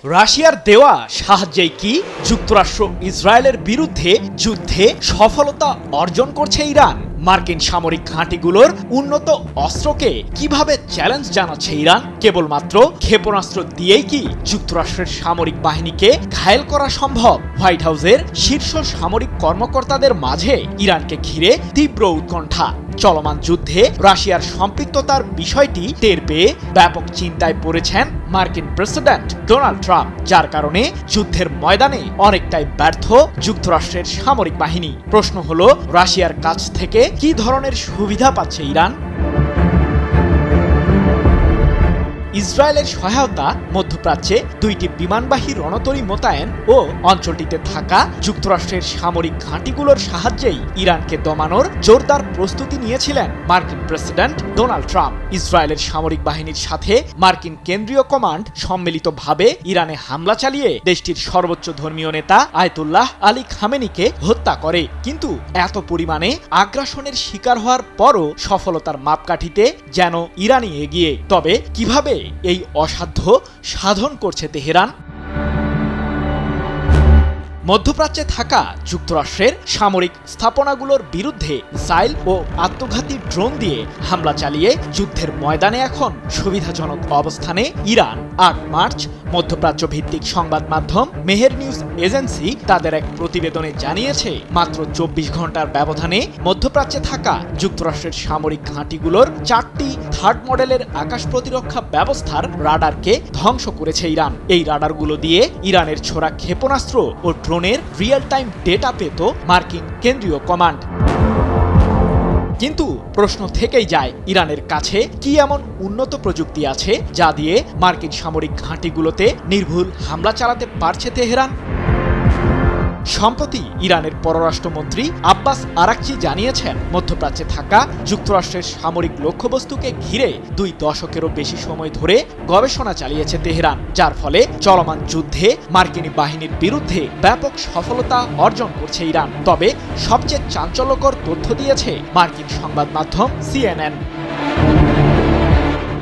রাশিয়ার দেওয়া সাহায্যে কি যুক্তরাষ্ট্র ইসরায়েলের বিরুদ্ধে যুদ্ধে সফলতা অর্জন করছে ইরান? মার্কিন সামরিক ঘাঁটিগুলোর উন্নত অস্ত্রকে কিভাবে চ্যালেঞ্জ জানাচ্ছে ইরান? কেবলমাত্র ক্ষেপণাস্ত্র দিয়েই কি যুক্তরাষ্ট্রের সামরিক বাহিনীকে ঘায়েল করা সম্ভব? হোয়াইট হাউসের শীর্ষ সামরিক কর্মকর্তাদের মাঝে ইরানকে ঘিরে তীব্র উৎকণ্ঠা। চলমান যুদ্ধে রাশিয়ার সম্পৃক্ততার বিষয়টি টের পেয়ে ব্যাপক চিন্তায় পড়েছেন মার্কিন প্রেসিডেন্ট ডোনাল্ড ট্রাম্প, যার কারণে যুদ্ধের ময়দানে অনেকটাই ব্যর্থ যুক্তরাষ্ট্রের সামরিক বাহিনী। প্রশ্ন হলো, রাশিয়ার কাছ থেকে কি ধরনের সুবিধা পাচ্ছে ইরান? ইসরায়েলের সহায়তা, মধ্যপ্রাচ্যে দুইটি বিমানবাহী রণতরী মোতায়েন ও অঞ্চলটিতে থাকা যুক্তরাষ্ট্রের সামরিক ঘাঁটিগুলোর সাহায্যেই ইরানকে দমানোর জোরদার প্রস্তুতি নিয়েছিলেন মার্কিন প্রেসিডেন্ট ডোনাল্ড ট্রাম্প। ইসরায়েলের সামরিক বাহিনীর সাথে মার্কিন কেন্দ্রীয় কমান্ড সম্মিলিতভাবে ইরানে হামলা চালিয়ে দেশটির সর্বোচ্চ ধর্মীয় নেতা আয়াতুল্লাহ আলী খামেনিকে হত্যা করে। কিন্তু এত পরিমাণে আগ্রাসনের শিকার হওয়ার পরও সফলতার মাপকাঠিতে যেন ইরানই এগিয়ে। তবে কিভাবে এই অসাধ্য সাধন করছে তেহরান? মধ্যপ্রাচ্যে থাকা যুক্তরাষ্ট্রের সামরিক স্থাপনাগুলোর বিরুদ্ধে মিসাইল ও আত্মঘাতী ড্রোন দিয়ে হামলা চালিয়ে যুদ্ধের ময়দানে এখন সুবিধাজনক অবস্থানে ইরান। ৮ মার্চ মধ্যপ্রাচ্য ভিত্তিক সংবাদ মাধ্যম মেহের নিউজ এজেন্সি তাদের এক প্রতিবেদনে জানিয়েছে, মাত্র ২৪ ঘন্টার ব্যবধানে মধ্যপ্রাচ্যে থাকা যুক্তরাষ্ট্রের সামরিক ঘাঁটিগুলোর ৪টি থার্ড মডেলের আকাশ প্রতিরক্ষা ব্যবস্থার রাডারকে ধ্বংস করেছে ইরান। এই রাডারগুলো দিয়ে ইরানের ছোড়া ক্ষেপণাস্ত্র ও ড্রোনের রিয়েল টাইম ডেটা পেত মার্কিন কেন্দ্রীয় কমান্ড। কিন্তু প্রশ্ন থেকেই যায়, ইরানের কাছে কি এমন উন্নত প্রযুক্তি আছে যা দিয়ে মার্কিন সামরিক ঘাঁটিগুলোতে নির্ভুল হামলা চালাতে পারছে তেহরান? সম্প্রতি ইরানের পররাষ্ট্রমন্ত্রী আব্বাস আরাকচি জানিয়েছেন, মধ্যপ্রাচ্যে থাকা যুক্তরাষ্ট্রের সামরিক লক্ষ্যবস্তুকে ঘিরে ২ দশকেরও বেশি সময় ধরে গবেষণা চালিয়েছে তেহরান, যার ফলে চলমান যুদ্ধে মার্কিনী বাহিনীর বিরুদ্ধে ব্যাপক সফলতা অর্জন করছে ইরান। তবে সবচেয়ে চাঞ্চল্যকর তথ্য দিয়েছে মার্কিন সংবাদ মাধ্যম সিএনএন।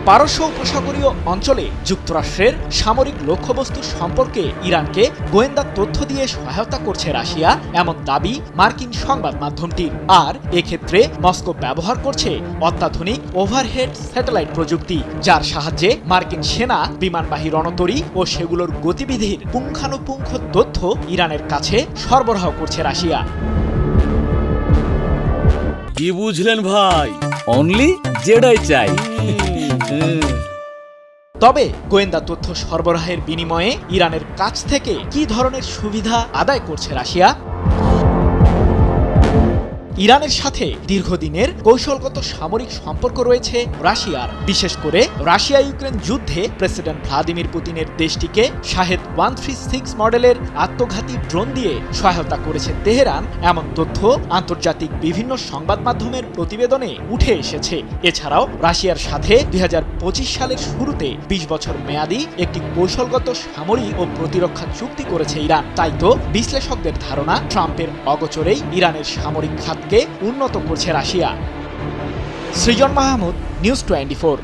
পারস্য উপসাগরীয় অঞ্চলে যুক্তরাষ্ট্রের সামরিক লক্ষ্যবস্তু সম্পর্কে ইরানকে গোয়েন্দা তথ্য দিয়ে সহায়তা করছে রাশিয়া, এমন দাবি মার্কিন সংবাদ মাধ্যমটির। আর এক্ষেত্রে মস্কো ব্যবহার করছে অত্যাধুনিক ওভারহেড স্যাটেলাইট প্রযুক্তি, যার সাহায্যে মার্কিন সেনা, বিমানবাহী রণতরী ও সেগুলোর গতিবিধির পুঙ্খানুপুঙ্খ তথ্য ইরানের কাছে সরবরাহ করছে রাশিয়া। কি বুঝলেন ভাই? অনলি জেডাই চাই। তবে গোয়েন্দা তথ্য সরবরাহের বিনিময়ে ইরানের কাছ থেকে কি ধরনের সুবিধা আদায় করছে রাশিয়া? ইরানের সাথে দীর্ঘদিনের কৌশলগত সামরিক সম্পর্ক রয়েছে রাশিয়ার। বিশেষ করে রাশিয়া ইউক্রেন যুদ্ধে প্রেসিডেন্ট ভ্লাদিমির পুতিনের দেশটিকে শাহেদ 136 মডেলের আত্মঘাতী ড্রোন দিয়ে সহায়তা করেছে তেহরান, এমন তথ্য আন্তর্জাতিক বিভিন্ন সংবাদ মাধ্যমের প্রতিবেদনে উঠে এসেছে। এছাড়াও রাশিয়ার সাথে ২০২৫ সালের শুরুতে ২০ বছর মেয়াদী একটি কৌশলগত সামরিক ও প্রতিরক্ষা চুক্তি করেছে ইরান। তাই তো বিশ্লেষকদের ধারণা, ট্রাম্পের অগোচরেই ইরানের সামরিক খাত উন্নত করছে রাশিয়া। সৃজন মাহমুদ, নিউজ 24।